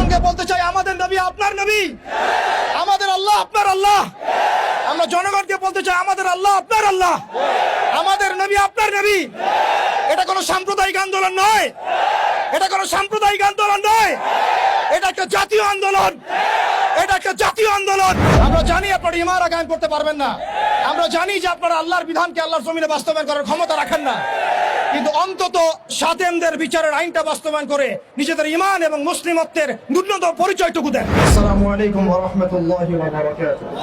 জনগণকে বলতে চাই, আমাদের নবী আপনার নবী, আমাদের আল্লাহ আপনার আল্লাহ। আমরা জনগণকে বলতে চাই, আমাদের আল্লাহ আপনার আল্লাহ, আমাদের নবী আপনার নবী। এটা কোনো সাম্প্রদায়িক আন্দোলন নয়, এটা কোনো সাম্প্রদায়িক আন্দোলন নয়, এটা একটা জাতীয় আন্দোলন, এটা একটা জাতীয় আন্দোলন। আমরা জানি আপনারা ইমারা কায়েম করতে পারবেন না, আমরা জানি যে আপনারা আল্লাহর বিধানকে আল্লাহর জমিনে বাস্তবায়ন করার ক্ষমতা রাখেন না, কিন্তু অন্তত সাতেমদের বিচারের আইনটা বাস্তবায়ন করে নিজেদের ঈমান এবং মুসলিমত্বের ন্যূনতম পরিচয়টুকু দেন। আসসালামু আলাইকুম ওয়া রাহমাতুল্লাহি ওয়া বারাকাতুহু।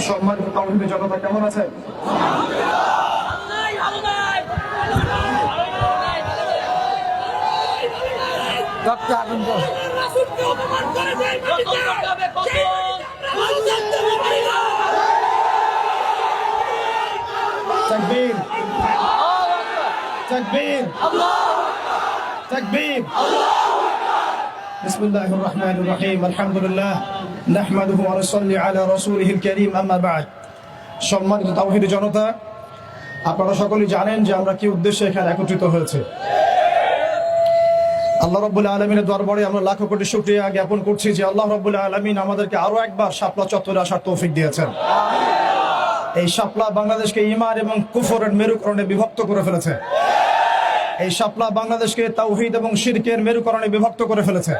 সম্মানিত তাওহীদের জনতা, কেমন আছেন? তাকবীর, তাকবীর, তাকবীর। বিসমিল্লাহির রহমানির রহিম। আলহামদুলিল্লাহ নাহমাদুহু ওয়া নুসাল্লি আলা রাসূলিহিল কারীম, আম্মা বা'দ। সম্মানিত তাওহীদের জনতা, আপনারা সকলেই জানেন যে আমরা কি উদ্দেশ্যে এখানে একত্রিত হয়েছে। আল্লাহ রাব্বুল আলামিনের দরবারে আমরা লাখো কোটি শুকরিয়া জ্ঞাপন করছি যে আল্লাহ রাব্বুল আলামিন আমাদেরকে আরো একবার শাপলা চত্বরে আসার তৌফিক দিয়েছেন। এই শাপলা বাংলাদেশকে ঈমান এবং কুফরের মেরুকরণে বিভক্ত করে ফেলেছে। এই শাপলা বাংলাদেশকে তাওহীদ এবং শিরকের মেরুকরণে বিভক্ত করে ফেলেছে।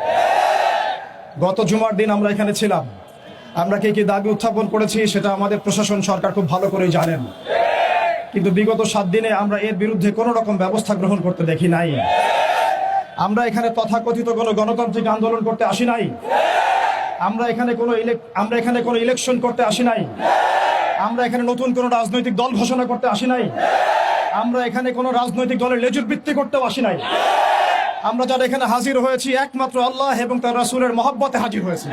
গত জুমার দিন আমরা এখানে ছিলাম, আমরা কি কি দাবি উত্থাপন করেছি সেটা আমাদের প্রশাসন সরকার খুব ভালো করেই জানেন, কিন্তু বিগত 7 দিনে আমরা এর বিরুদ্ধে কোনো রকম ব্যবস্থা গ্রহণ করতে দেখি নাই। আমরা এখানে তথাকথিত কোনো গণতান্ত্রিক আন্দোলন করতে আসি নাই, আমরা এখানে কোনো ইলেকশন করতে আসি নাই, আমরা এখানে নতুন কোনো রাজনৈতিক দল ঘোষণা করতে আসি নাই, আমরা এখানে কোনো রাজনৈতিক দলের লেজুর বৃত্তি করতেও আসি নাই। আমরা যারা এখানে হাজির হয়েছি একমাত্র আল্লাহ এবং তার রাসূলের মহব্বতে হাজির হয়েছি।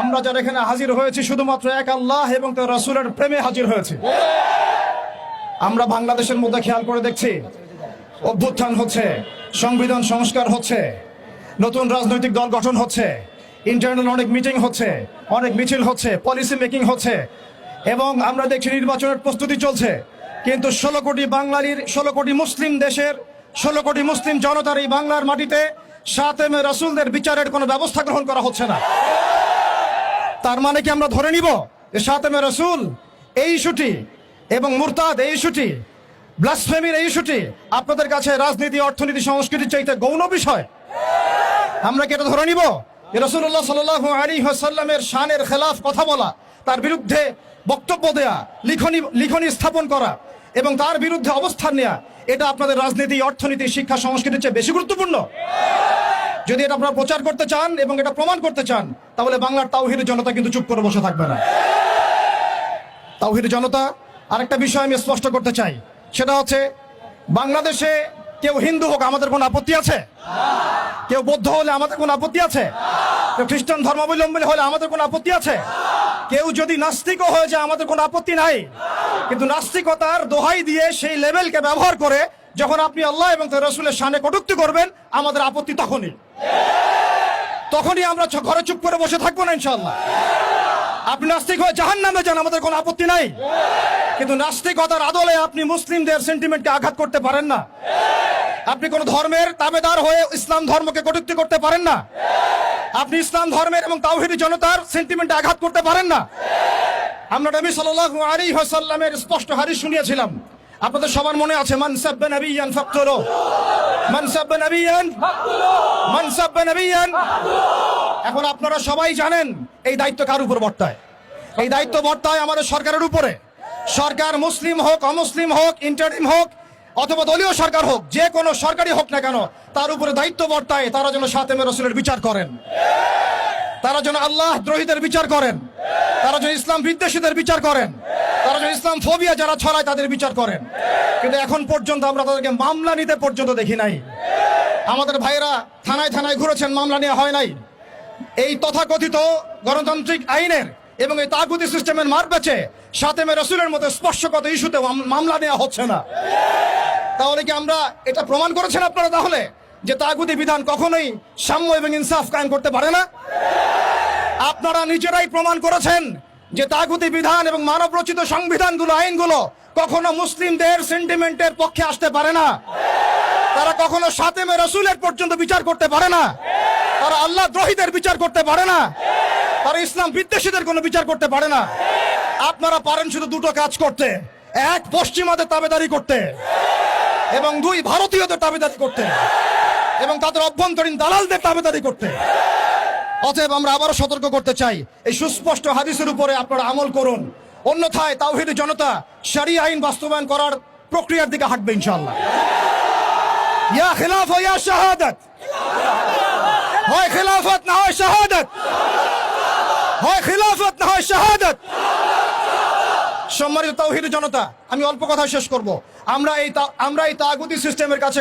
আমরা যারা এখানে হাজির হয়েছি শুধুমাত্র এক আল্লাহ এবং তার রাসূলের প্রেমে হাজির হয়েছি। আমরা বাংলাদেশের মধ্যে খেয়াল করে দেখছি, অভ্যুত্থান হচ্ছে, সংবিধান সংস্কার হচ্ছে, নতুন রাজনৈতিক দল গঠন হচ্ছে, ইন্টারনাল অনেক মিটিং হচ্ছে, অনেক মিছিল হচ্ছে, পলিসি মেকিং হচ্ছে, এবং আমরা দেখছি নির্বাচনের প্রস্তুতি চলছে। কিন্তু 16 কোটি মুসলিম দেশের 16 কোটি মুসলিম জনতার এই বাংলার মাটিতে সাতেমে রাসূলদের বিচারের কোনো ব্যবস্থা গ্রহণ করা হচ্ছে না। তার মানে কি আমরা ধরে নিব যে সাতেমে রাসূল এই ইস্যুটি এবং মুরতাদ এই ইস্যুটি, ব্লাসফেমির এই ইস্যুটি আপনাদের কাছে রাজনীতি, অর্থনীতি, সংস্কৃতির চাইতে গৌণ বিষয়? আমরা কি এটা ধরে নিব? রাসূলুল্লাহ সাল্লাল্লাহু আলাইহি ওয়াসাল্লামের শানের খেলাফ কথা বলা, তার বিরুদ্ধে বক্তব্য দেয়া, লিখনি স্থাপন করা এবং তার বিরুদ্ধে অবস্থান নেয়া, এটা আপনাদের রাজনীতি, অর্থনীতি, শিক্ষা, সংস্কৃতির চেয়ে বেশি গুরুত্বপূর্ণ? যদি এটা আপনারা প্রচার করতে চান এবং এটা প্রমাণ করতে চান, তাহলে বাংলার তাওহীদের জনতা কিন্তু চুপ করে বসে থাকবে না। তাওহীদের জনতা, আরেকটা বিষয় আমি স্পষ্ট করতে চাই, সেটা হচ্ছে বাংলাদেশে কেউ হিন্দু হোক আমাদের কোনো আপত্তি আছে? কেউ বৌদ্ধ হলে আমাদের কোনো আপত্তি আছে? কেউ খ্রিস্টান ধর্মাবলম্বী হলে আমাদের কোনো আপত্তি আছে? কেউ যদি নাস্তিকও হয়ে যায় আমাদের কোনো আপত্তি নাই। কিন্তু নাস্তিকতার দোহাই দিয়ে সেই লেভেলকে ব্যবহার করে যখন আপনি আল্লাহ এবং তার রাসূলের শানে কটূক্তি করবেন, আমাদের আপত্তি তখনই আমরা ঘরে চুপ করে বসে থাকবো না ইনশাআল্লাহ। আপনি নাস্তিক হয়ে জাহান্নামে যান, আমাদের কোনো আপত্তি নাই, কিন্তু নাস্তিকতার আদলে আপনি মুসলিমদের সেন্টিমেন্টকে আঘাত করতে পারেন না। আপনি কোন ধর্মের তাবেদার হয়ে ইসলাম ধর্মকে কটূক্তি করতে পারেন না। আপনি ইসলাম ধর্মের এবং তাওহীদি জনতার সেন্টিমেন্টে আঘাত করতে পারেন না। আমরা নবী সাল্লাল্লাহু আলাইহি ওয়াসাল্লামের স্পষ্ট হাদিস শুনিয়েছিলাম, আপনাদের সবার মনে আছে, মান সাব্বা নাবিয়ান ফাকতুলু, মান সাব্বা নাবিয়ান ফাকতুলু, মান সাব্বা নাবিয়ান। এখন আপনারা সবাই জানেন এই দায়িত্ব কার উপর বর্তায়? এই দায়িত্ব বর্তায় আমাদের সরকারের উপরে। সরকার মুসলিম হোক, অমুসলিম হোক, ইন্টারিম হোক অথবা দলীয় সরকার হোক, যে কোনো সরকারি হোক না কেন, তার উপরে দায়িত্ব বর্তায় তারা যেন সাতেমে রাসূলের বিচার করেন, তারা যেন আল্লাহ দ্রোহীদের বিচার করেন, তারা যেন ইসলাম বিদ্বেষীদের বিচার করেন, তারা যেন ইসলাম ফোবিয়া যারা ছড়ায় তাদের বিচার করেন। কিন্তু এখন পর্যন্ত আমরা তাদেরকে মামলা নিতে পর্যন্ত দেখি নাই। আমাদের ভাইয়েরা থানায় থানায় ঘুরেছেন, মামলা নেওয়া হয় নাই। এই তথাকথিত গণতান্ত্রিক আইনের এবং এই তাগুতি সিস্টেমের মার পেছে সাতেমে রাসূলের মতো স্পর্শগত ইস্যুতে মামলা নেওয়া হচ্ছে না। তাহলে কি আমরা এটা প্রমাণ করেছেন আপনারা তাহলে যে তাগুতি বিধান কখনোই সাম্য এবং ইনসাফ কায়েম করতে পারে না? আপনারা নিজেরাই প্রমাণ করেছেন যে তাগুতি বিধান এবং মানব রচিত সংবিধানগুলো, আইনগুলো কখনো মুসলিমদের সেন্টিমেন্টের পক্ষে আসতে পারে না। তারা কখনো সাতেমে রাসূলের পর্যন্ত বিচার করতে পারে না, তারা আল্লাহ দ্রোহীদের বিচার করতে পারে না, তারা ইসলাম বিদ্বেষীদের কোনো বিচার করতে পারে না। আপনারা পারেন শুধু দুটো কাজ করতে, এক পশ্চিমাদের তাবেদারি করতে এবং দুই ভারতীয়দের তাবেদারি করতে এবং তাদের অভ্যন্তরীণ দালালদের তাবেদারি করতে। অতএব আমরা আবারও সতর্ক করতে চাই, এই সুস্পষ্ট হাদিসের উপরে আপনারা আমল করুন, অন্যথায় তাওহীদি জনতা শরিয়া আইন বাস্তবায়ন করার প্রক্রিয়ার দিকে হাঁটবে ইনশাআল্লাহ। ইয়া খিলাফ ইয়া শাহাদাত, হয় খিলাফত না হয় শাহাদাত, হয় খিলাফত না হয় শাহাদাত। সম্মানিত তাওহীদি জনতা, আমি অল্প কথা শেষ করব। আমরা এই তাগুতি সিস্টেমের কাছে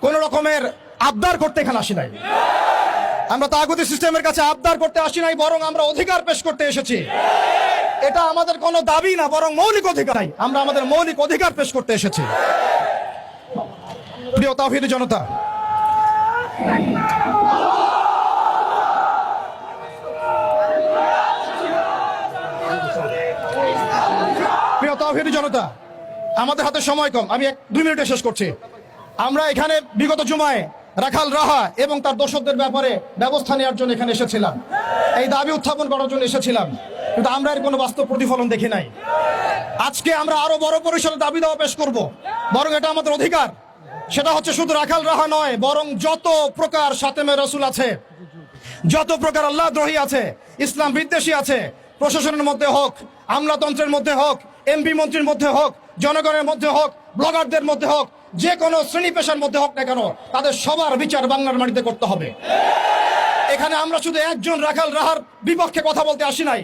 কোন রকমের আবদার করতে এখানে আসি নাই। আমরা তাগুতি সিস্টেমের কাছে আবদার করতে আসি নাই, বরং আমরা অধিকার পেশ করতে এসেছি। এটা আমাদের কোনো দাবি না, বরং মৌলিক অধিকার। আমরা আমাদের মৌলিক অধিকার পেশ করতে এসেছি। প্রিয় তাওহীদি জনতা, প্রিয় তাওহীদি জনতা, আমাদের হাতে সময় কম, আমি 2 মিনিটে শেষ করছি। আমরা এখানে বিগত জুমায় রাখাল রাহা এবং তার দোষকদের ব্যাপারে ব্যবস্থা নেওয়ার জন্য এখানে এসেছিলাম, এই দাবি উত্থাপন করার জন্য এসেছিলাম, কিন্তু আমরা এর কোনো বাস্তব প্রতিফলন দেখি নাই। আজকে আমরা আরো বড় পরিসরে দাবি দেওয়া পেশ করব, বরং এটা আমাদের অধিকার। সেটা হচ্ছে শুধু রাখাল রাহা নয়, বরং যত প্রকার সাতেমে রাসূল আছে, যত প্রকার আল্লাহ দ্রোহী আছে, ইসলাম বিদ্বেষী আছে, প্রশাসনের মধ্যে হোক, আমলাতন্ত্রের মধ্যে হোক, এমপি মন্ত্রীর মধ্যে হোক, জনগণের মধ্যে হোক, ব্লগারদের মধ্যে হোক, যে কোনো শ্রেণী পেশার মধ্যে হোক না কেন, তাদের সবার বিচার বাংলার মাটিতে করতে হবে। এখানে আমরা শুধু একজন রাখাল রাহার বিপক্ষে কথা বলতে আসি নাই,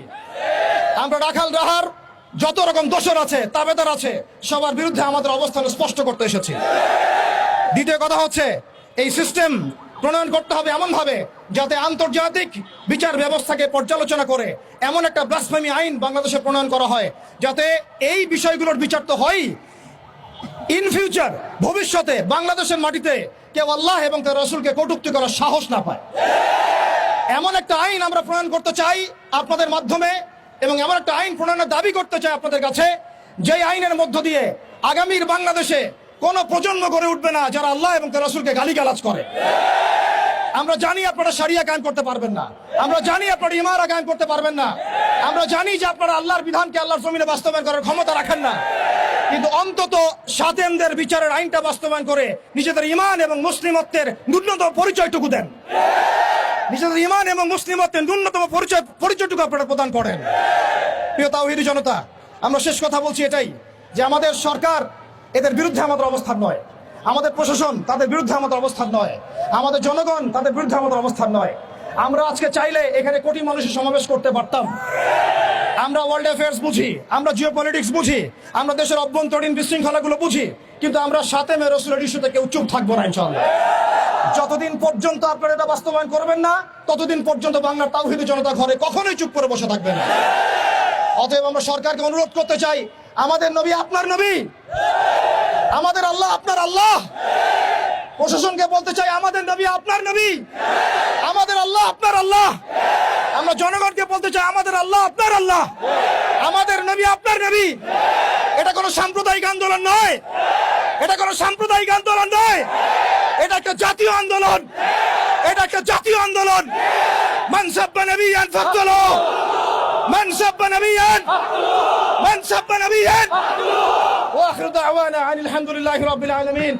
আমরা রাখাল রাহার যত রকম দোষর আছে, তাবেদার আছে, সবার বিরুদ্ধে আমাদের অবস্থান স্পষ্ট করতে এসেছি। দ্বিতীয় কথা হচ্ছে, এই সিস্টেম প্রণয়ন করতে হবে এমন ভাবে যাতে আন্তর্জাতিক বিচার ব্যবস্থাকে পর্যালোচনা করে এমন একটা ব্লাসফেমি আইন বাংলাদেশে প্রণয়ন করা হয়, যাতে এই বিষয়গুলোর বিচার তো হয়, ইন ফিউচার ভবিষ্যতে বাংলাদেশের মাটিতে কেউ আল্লাহ এবং তার রাসূলকে কটূক্তি করার সাহস না পায়। এমন একটা আইন আমরা প্রণয়ন করতে চাই আপনাদের মাধ্যমে, এবং এমন একটা আইন প্রণয়নের দাবি করতে চাই আপনাদের কাছে, যে আইনের মধ্য দিয়ে আগামীর বাংলাদেশে কোন প্রজন্ম গড়ে উঠবে না যারা আল্লাহ এবং তার রাসূলকে গালিগালাজ করে। আমরা জানি আপনারা শরিয়া কায়েম করতে পারবেন না, আমরা জানি আপনারা ইমারা কায়েম করতে পারবেন না, আমরা জানি যে আপনারা আল্লাহর বিধানকে আল্লাহর জমিনে বাস্তবায়ন করার ক্ষমতা রাখেন না, কিন্তু অন্তত সাতেমদের বিচারের আইনটা বাস্তবায়ন করে নিজেদের ঈমান এবং মুসলিমত্বের ন্যূনতম পরিচয়টুকু দেন। নিজেদের ঈমান এবং মুসলিমত্বের ন্যূনতম পরিচয়টুকু আপনারা প্রদান করেন। প্রিয় তাওহীদি জনতা, আমরা শেষ কথা বলছি এটাই, যে আমাদের সরকার এদের বিরুদ্ধে আমাদের অবস্থান নয়, আমাদের প্রশাসন তাদের বিরুদ্ধে আমাদের অবস্থান নয়, আমাদের জনগণ তাদের বিরুদ্ধে আমাদের অবস্থান নয়। আমরা আজকে চাইলে এখানে কোটি মানুষের সমাবেশ করতে পারতাম। আমরা ওয়ার্ল্ড অ্যাফেয়ার্স বুঝি, আমরা জিওপলিটিক্স বুঝি, আমরা দেশের অভ্যন্তরীণ বিশৃঙ্খলাগুলো বুঝি, কিন্তু আমরা সাতেমে রাসূলের ইস্যুতে কেউ চুপ থাকবো না ইনশাআল্লাহ। যতদিন পর্যন্ত আপনারা এটা বাস্তবায়ন করবেন না, ততদিন পর্যন্ত বাংলার তাওহীদি জনতা ঘরে কখনোই চুপ করে বসে থাকবে না। অতএব আমরা সরকারকে অনুরোধ করতে চাই, আমাদের নবী আপনার নবী, আমাদের আল্লাহ আপনার আল্লাহ। প্রশাসনকে বলতে চাই, আমাদের নবী আপনার নবী, আমাদের আল্লাহ আপনার আল্লাহ। আমরা জনগণকে বলতে চাই, আমাদের আল্লাহ আপনার আল্লাহ, আমাদের নবী আপনার নবী। এটা কোনো সাম্প্রদায়িক আন্দোলন নয়, এটা কোনো সাম্প্রদায়িক আন্দোলন নয়, এটা একটা জাতীয় আন্দোলন, এটা একটা জাতীয় আন্দোলন। মান সাব্বা নবিয়ান ফাকতুলুহু, মান সাব্বা নবিয়ান, মান সাব্বা নবিয়ান। ওয়া আখিরু দাওয়ানা আনিল হামদুলিল্লাহি রাব্বিল আলামিন।